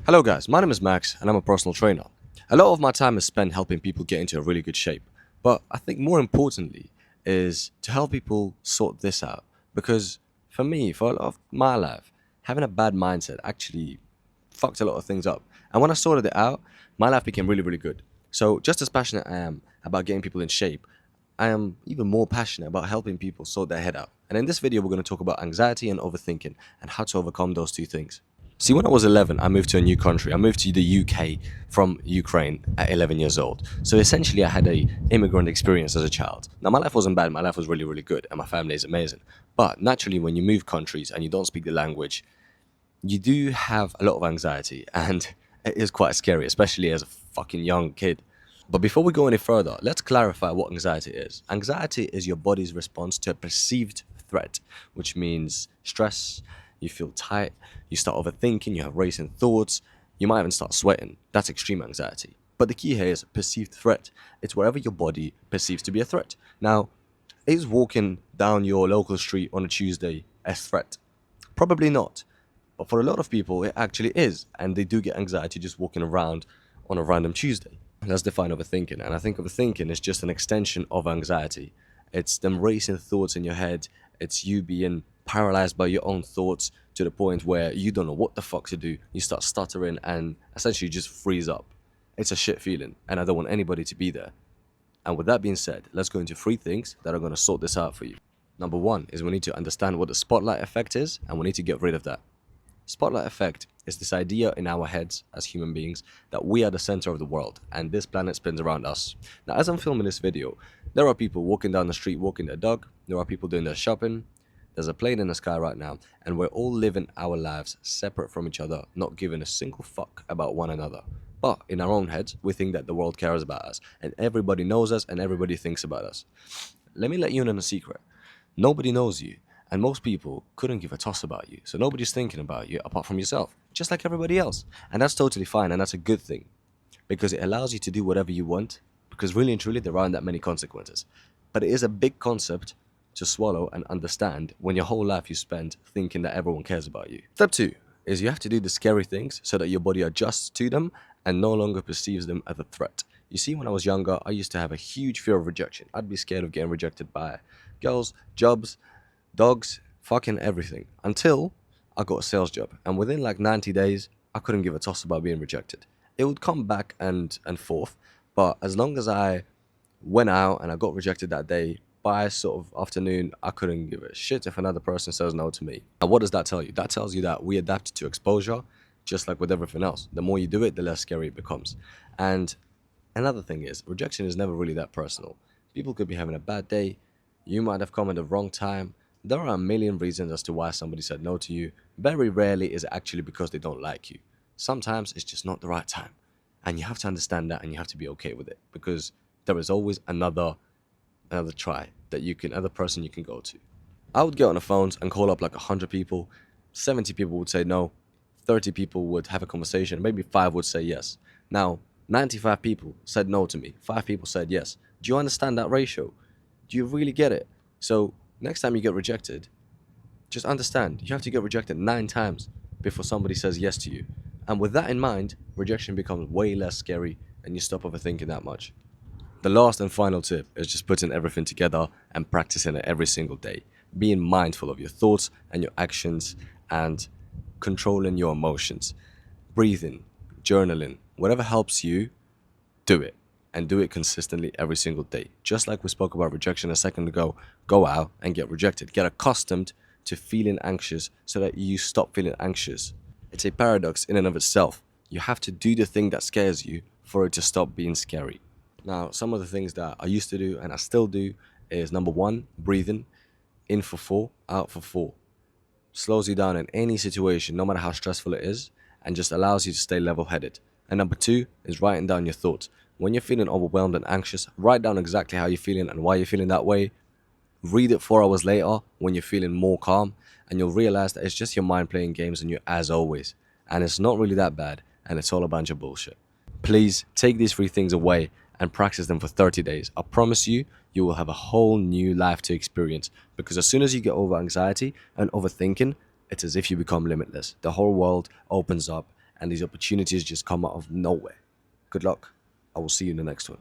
Hello guys, my name is Max and I'm a personal trainer. A lot of my time is spent helping people get into a really good shape. But I think more importantly is to help people sort this out. Because for me, for a lot of my life, having a bad mindset actually fucked a lot of things up. And when I sorted it out, my life became really, really good. So just as passionate I am about getting people in shape, I am even more passionate about helping people sort their head out. And in this video, we're going to talk about anxiety and overthinking and how to overcome those two things. See, when I was 11, I moved to a new country. I moved to the UK from Ukraine at 11 years old. So essentially, I had a immigrant experience as a child. Now, my life wasn't bad. My life was really, really good, and my family is amazing. But naturally, when you move countries and you don't speak the language, you do have a lot of anxiety, and it is quite scary, especially as a fucking young kid. But before we go any further, let's clarify what anxiety is. Anxiety is your body's response to a perceived threat, which means stress, you feel tight, you start overthinking, you have racing thoughts, you might even start sweating. That's extreme anxiety. But the key here is perceived threat. It's wherever your body perceives to be a threat. Now, is walking down your local street on a Tuesday a threat? Probably not. But for a lot of people, it actually is. And they do get anxiety just walking around on a random Tuesday. Let's define overthinking. And I think overthinking is just an extension of anxiety. It's them racing thoughts in your head. It's you being paralyzed by your own thoughts to the point where you don't know what the fuck to do. You start stuttering and essentially just freeze up. It's a shit feeling, and I don't want anybody to be there. And with that being said, let's go into three things that are going to sort this out for you. Number one is we need to understand what the spotlight effect is, and we need to get rid of that. Spotlight effect is this idea in our heads as human beings that we are the center of the world and this planet spins around us. Now, as I'm filming this video, there are people walking down the street walking their dog, there are people doing their shopping, there's a plane in the sky right now, and we're all living our lives separate from each other, not giving a single fuck about one another. But in our own heads, we think that the world cares about us, and everybody knows us, and everybody thinks about us. Let me let you in on a secret. Nobody knows you, and most people couldn't give a toss about you, so nobody's thinking about you apart from yourself, just like everybody else. And that's totally fine, and that's a good thing, because it allows you to do whatever you want, because really and truly, there aren't that many consequences. But it is a big concept to swallow and understand when your whole life you spend thinking that everyone cares about you. Step two is you have to do the scary things so that your body adjusts to them and no longer perceives them as a threat. You see, when I was younger, I used to have a huge fear of rejection. I'd be scared of getting rejected by girls, jobs, dogs, fucking everything. Until I got a sales job. And within like 90 days, I couldn't give a toss about being rejected. It would come back and forth. But as long as I went out and I got rejected that day, by sort of afternoon, I couldn't give a shit if another person says no to me. And what does that tell you? That tells you that we adapt to exposure, just like with everything else. The more you do it, the less scary it becomes. And another thing is, rejection is never really that personal. People could be having a bad day. You might have come at the wrong time. There are a million reasons as to why somebody said no to you. Very rarely is it actually because they don't like you. Sometimes it's just not the right time. And you have to understand that and you have to be okay with it because there is always another try that other person you can go to. I would get on the phones and call up like 100 people. 70 people would say no. 30 people would have a conversation. Maybe 5 would say yes. Now, 95 people said no to me. 5 people said yes. Do you understand that ratio? Do you really get it? So next time you get rejected, just understand you have to get rejected 9 times before somebody says yes to you. And with that in mind, rejection becomes way less scary and you stop overthinking that much. The last and final tip is just putting everything together and practicing it every single day. Being mindful of your thoughts and your actions and controlling your emotions. Breathing, journaling, whatever helps you, do it. And do it consistently every single day. Just like we spoke about rejection a second ago, go out and get rejected. Get accustomed to feeling anxious so that you stop feeling anxious. It's a paradox in and of itself. You have to do the thing that scares you for it to stop being scary. Now, some of the things that I used to do and I still do is number one, breathing. In for 4, out for 4. Slows you down in any situation, no matter how stressful it is, and just allows you to stay level-headed. And number 2 is writing down your thoughts. When you're feeling overwhelmed and anxious, write down exactly how you're feeling and why you're feeling that way. Read it 4 hours later when you're feeling more calm, and you'll realize that it's just your mind playing games on you as always. And it's not really that bad, and it's all a bunch of bullshit. Please take these 3 things away and practice them for 30 days. I promise you, you will have a whole new life to experience because as soon as you get over anxiety and overthinking, it's as if you become limitless. The whole world opens up and these opportunities just come out of nowhere. Good luck. I will see you in the next one.